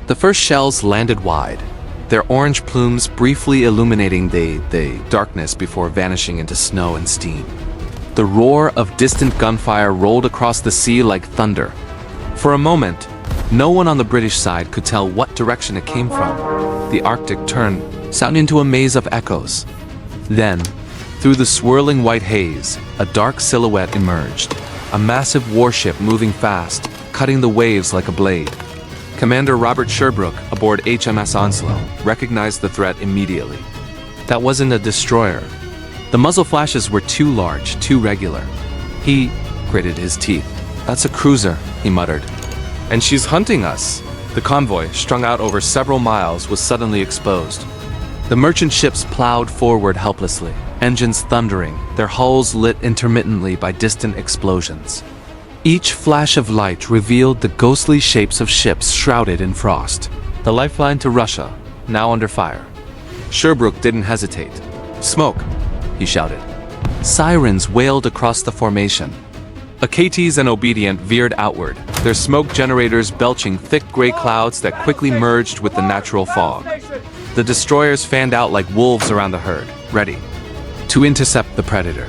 The first shells landed wide, their orange plumes briefly illuminating the darkness before vanishing into snow and steam. The roar of distant gunfire rolled across the sea like thunder. For a moment, no one on the British side could tell what direction it came from. The Arctic turned, sounding into a maze of echoes. Then, through the swirling white haze, a dark silhouette emerged. A massive warship moving fast, cutting the waves like a blade. Commander Robert Sherbrooke, aboard HMS Onslow, recognized the threat immediately. That wasn't a destroyer. The muzzle flashes were too large, too regular. He gritted his teeth. "That's a cruiser," he muttered. "And she's hunting us." The convoy, strung out over several miles, was suddenly exposed. The merchant ships plowed forward helplessly, engines thundering, their hulls lit intermittently by distant explosions. Each flash of light revealed the ghostly shapes of ships shrouded in frost. The lifeline to Russia, now under fire. Sherbrooke didn't hesitate. "Smoke!" he shouted. Sirens wailed across the formation. Achates and Obedient veered outward, their smoke generators belching thick gray clouds that quickly merged with the natural fog. The destroyers fanned out like wolves around the herd, ready to intercept the predator.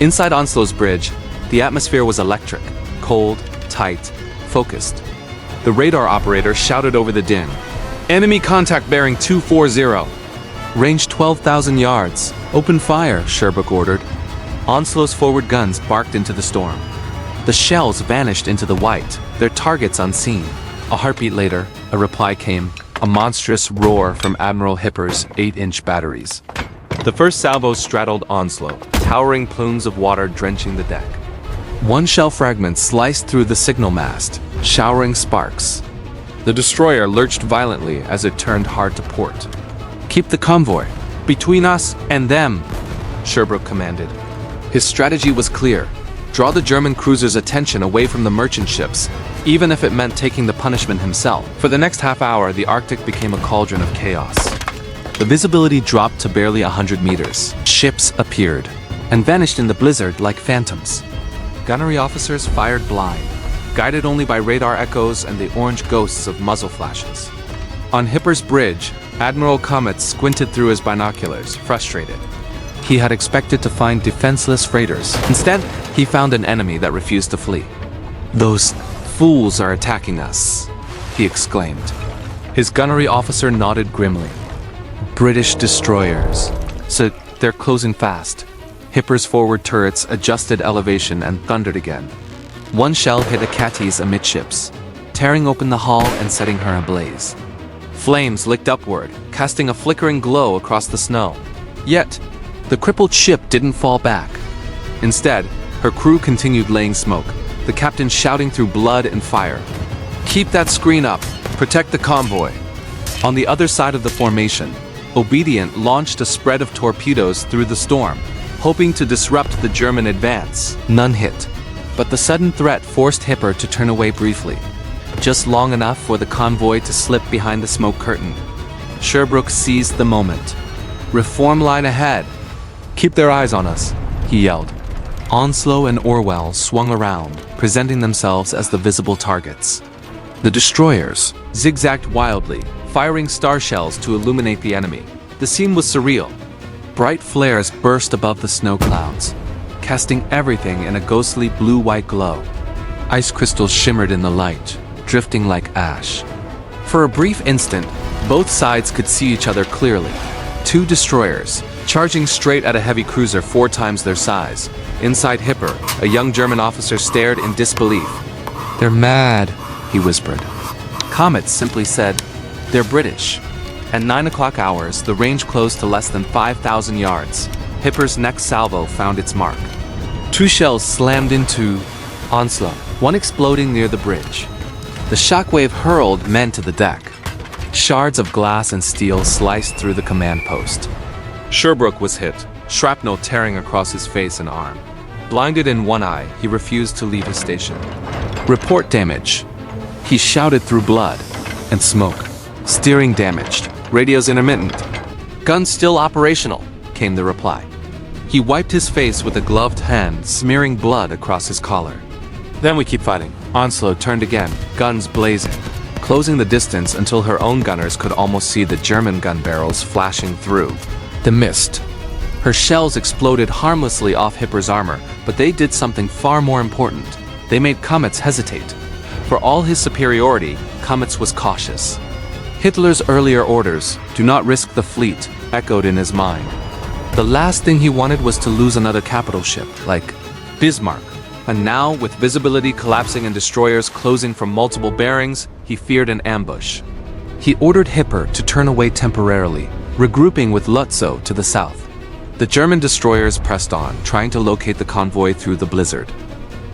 Inside Onslow's bridge, the atmosphere was electric, cold, tight, focused. The radar operator shouted over the din. "Enemy contact bearing 240. Range 12,000 yards. Open fire," Sherbrooke ordered. Onslow's forward guns barked into the storm. The shells vanished into the white, their targets unseen. A heartbeat later, a reply came, a monstrous roar from Admiral Hipper's 8-inch batteries. The first salvo straddled Onslow, towering plumes of water drenching the deck. One shell fragment sliced through the signal mast, showering sparks. The destroyer lurched violently as it turned hard to port. "Keep the convoy between us and them," Sherbrooke commanded. His strategy was clear. Draw the German cruiser's attention away from the merchant ships, even if it meant taking the punishment himself. For the next half hour, the Arctic became a cauldron of chaos. The visibility dropped to barely 100 meters. Ships appeared and vanished in the blizzard like phantoms. Gunnery officers fired blind, guided only by radar echoes and the orange ghosts of muzzle flashes. On Hipper's bridge, Admiral Comet squinted through his binoculars, frustrated. He had expected to find defenseless freighters. Instead, he found an enemy that refused to flee. "Those fools are attacking us," he exclaimed. His gunnery officer nodded grimly. "British destroyers. So they're closing fast." Hipper's forward turrets adjusted elevation and thundered again. One shell hit Achates amidships, tearing open the hull and setting her ablaze. Flames licked upward, casting a flickering glow across the snow. Yet, the crippled ship didn't fall back. Instead, her crew continued laying smoke, the captain shouting through blood and fire. "Keep that screen up! Protect the convoy!" On the other side of the formation, Obedient launched a spread of torpedoes through the storm, hoping to disrupt the German advance. None hit, but the sudden threat forced Hipper to turn away briefly, just long enough for the convoy to slip behind the smoke curtain. Sherbrooke seized the moment. "Reform line ahead! Keep their eyes on us," he yelled. Onslow and Orwell swung around, presenting themselves as the visible targets. The destroyers zigzagged wildly, firing star shells to illuminate the enemy. The scene was surreal. Bright flares burst above the snow clouds, casting everything in a ghostly blue-white glow. Ice crystals shimmered in the light, drifting like ash. For a brief instant, both sides could see each other clearly. Two destroyers, charging straight at a heavy cruiser 4 times their size. Inside Hipper, a young German officer stared in disbelief. "They're mad," he whispered. Comet simply said, "They're British." At 9 o'clock hours, the range closed to less than 5,000 yards. Hipper's next salvo found its mark. 2 shells slammed into Onslow, one exploding near the bridge. The shockwave hurled men to the deck. Shards of glass and steel sliced through the command post. Sherbrooke was hit, shrapnel tearing across his face and arm. Blinded in one eye, he refused to leave his station. "Report damage," he shouted through blood and smoke. "Steering damaged. Radio's intermittent." "Guns still operational," came the reply. He wiped his face with a gloved hand, smearing blood across his collar. "Then we keep fighting." Onslow turned again, guns blazing. closing the distance until her own gunners could almost see the German gun barrels flashing through the mist. Her shells exploded harmlessly off Hipper's armor, but they did something far more important. They made Kametz hesitate. For all his superiority, Kametz was cautious. Hitler's earlier orders, "Do not risk the fleet," echoed in his mind. The last thing he wanted was to lose another capital ship, like Bismarck. And now, with visibility collapsing and destroyers closing from multiple bearings, he feared an ambush. He ordered Hipper to turn away temporarily, regrouping with Lutzow to the south. The German destroyers pressed on, trying to locate the convoy through the blizzard.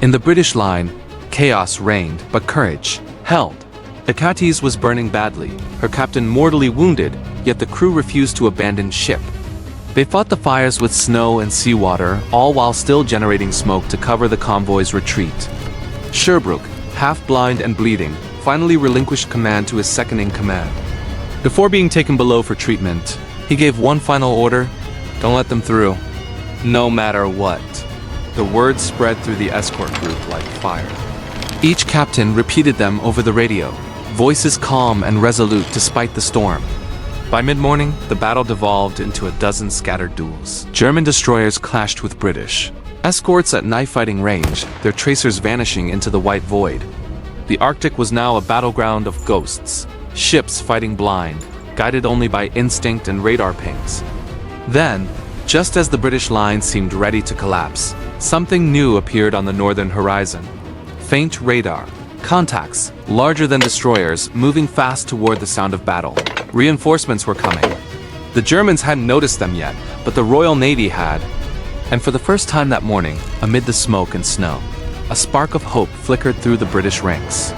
In the British line, chaos reigned, but courage held. Hecatès was burning badly, her captain mortally wounded, yet the crew refused to abandon ship. They fought the fires with snow and seawater, all while still generating smoke to cover the convoy's retreat. Sherbrooke, half-blind and bleeding, finally relinquished command to his second-in-command. Before being taken below for treatment, he gave one final order: don't let them through, no matter what. The words spread through the escort group like fire. Each captain repeated them over the radio, voices calm and resolute despite the storm. By mid-morning, the battle devolved into a dozen scattered duels. German destroyers clashed with British escorts at knife-fighting range, their tracers vanishing into the white void. The Arctic was now a battleground of ghosts, ships fighting blind, guided only by instinct and radar pings. Then, just as the British line seemed ready to collapse, something new appeared on the northern horizon. Faint radar, contacts, larger than destroyers, moving fast toward the sound of battle. Reinforcements were coming. The Germans hadn't noticed them yet, but the Royal Navy had. And for the first time that morning, amid the smoke and snow, a spark of hope flickered through the British ranks.